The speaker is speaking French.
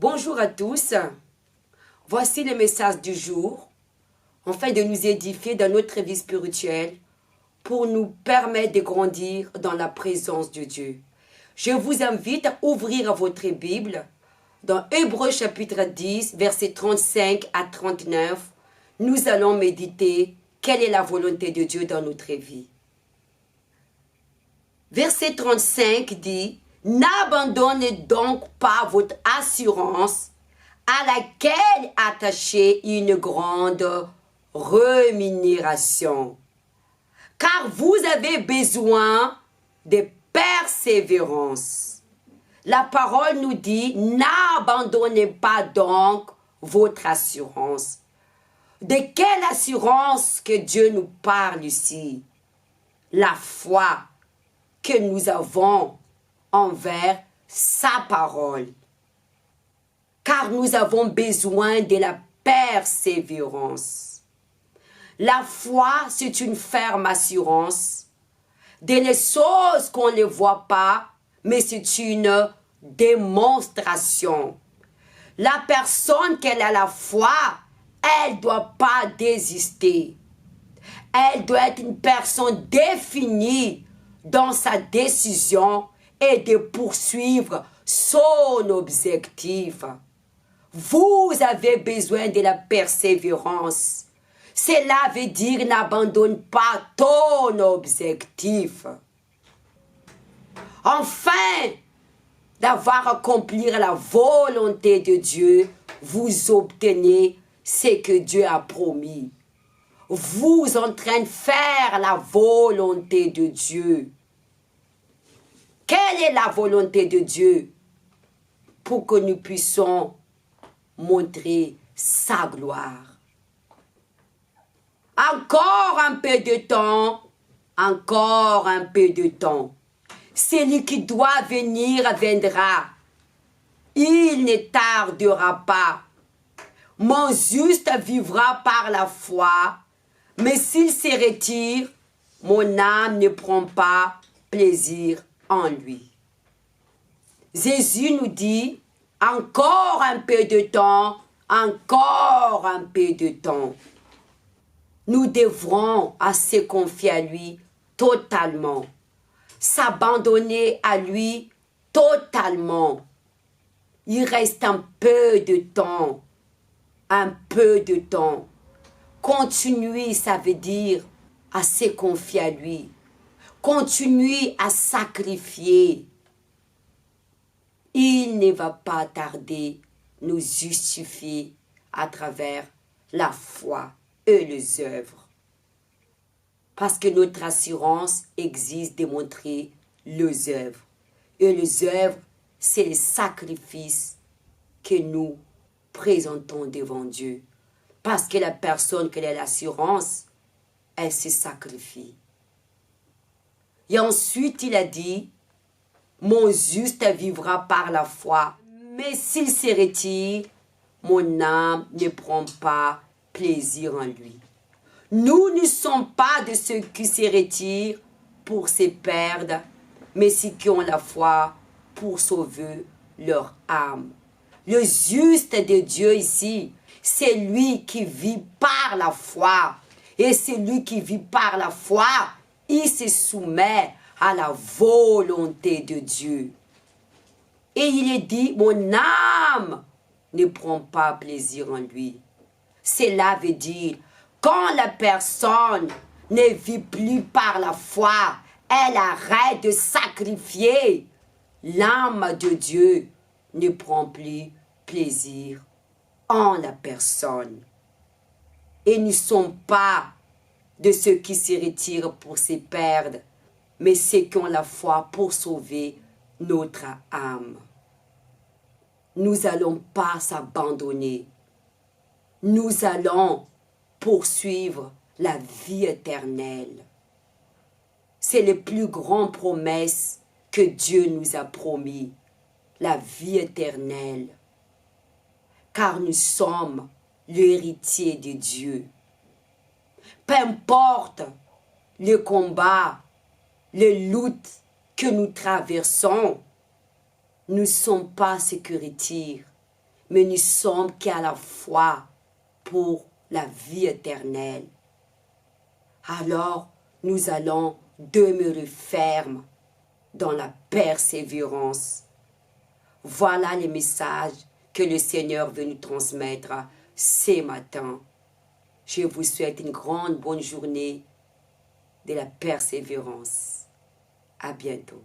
Bonjour à tous, voici le message du jour, afin de nous édifier dans notre vie spirituelle, pour nous permettre de grandir dans la présence de Dieu. Je vous invite à ouvrir votre Bible dans Hébreux chapitre 10, versets 35 à 39. Nous allons méditer quelle est la volonté de Dieu dans notre vie. Verset 35 dit: n'abandonnez donc pas votre assurance à laquelle attachez une grande rémunération, car vous avez besoin de persévérance. La parole nous dit: n'abandonnez pas donc votre assurance. De quelle assurance que Dieu nous parle ici? La foi que nous avons envers sa parole. Car nous avons besoin de la persévérance. La foi, c'est une ferme assurance de les choses qu'on ne voit pas, mais c'est une démonstration. La personne qui a la foi, elle ne doit pas désister. Elle doit être une personne définie dans sa décision et de poursuivre son objectif. Vous avez besoin de la persévérance. Cela veut dire n'abandonne pas ton objectif. Enfin, d'avoir accompli la volonté de Dieu, vous obtenez ce que Dieu a promis. Vous êtes en train de faire la volonté de Dieu. Quelle est la volonté de Dieu? Pour que nous puissions montrer sa gloire. Encore un peu de temps, encore un peu de temps. Celui qui doit venir viendra. Il ne tardera pas. Mon juste vivra par la foi, mais s'il se retire, mon âme ne prend pas plaisir en lui. Jésus nous dit: encore un peu de temps, encore un peu de temps. Nous devrons se confier à lui totalement, s'abandonner à lui totalement. Il reste un peu de temps, un peu de temps. Continuer, ça veut dire à se confier à lui. Continuer à sacrifier. Il ne va pas tarder nous justifier à travers la foi et les œuvres. Parce que notre assurance existe de montrer les œuvres. Et les œuvres, c'est le sacrifice que nous présentons devant Dieu. Parce que la personne qui a l'assurance, elle se sacrifie. Et ensuite, il a dit: mon juste vivra par la foi, mais s'il se retire, mon âme ne prend pas plaisir en lui. Nous ne sommes pas de ceux qui se retirent pour se perdre, mais ceux qui ont la foi pour sauver leur âme. Le juste de Dieu ici, c'est lui qui vit par la foi. Et celui qui vit par la foi, il se soumet à la volonté de Dieu. Et il est dit: mon âme ne prend pas plaisir en lui. Cela veut dire, quand la personne ne vit plus par la foi, elle arrête de sacrifier, l'âme de Dieu ne prend plus plaisir en la personne. Et nous ne sommes pas de ceux qui se retirent pour se perdre, mais ceux qui ont la foi pour sauver notre âme. Nous n'allons pas s'abandonner. Nous allons poursuivre la vie éternelle. C'est la plus grande promesse que Dieu nous a promis, la vie éternelle. Car nous sommes l'héritier de Dieu. Peu importe le combat, les luttes que nous traversons, nous ne sommes pas ceux qui retirent, mais nous sommes qu'à la foi pour la vie éternelle. Alors, nous allons demeurer fermes dans la persévérance. Voilà les messages que le Seigneur veut nous transmettre ce matin. Je vous souhaite une grande bonne journée de la persévérance. À bientôt.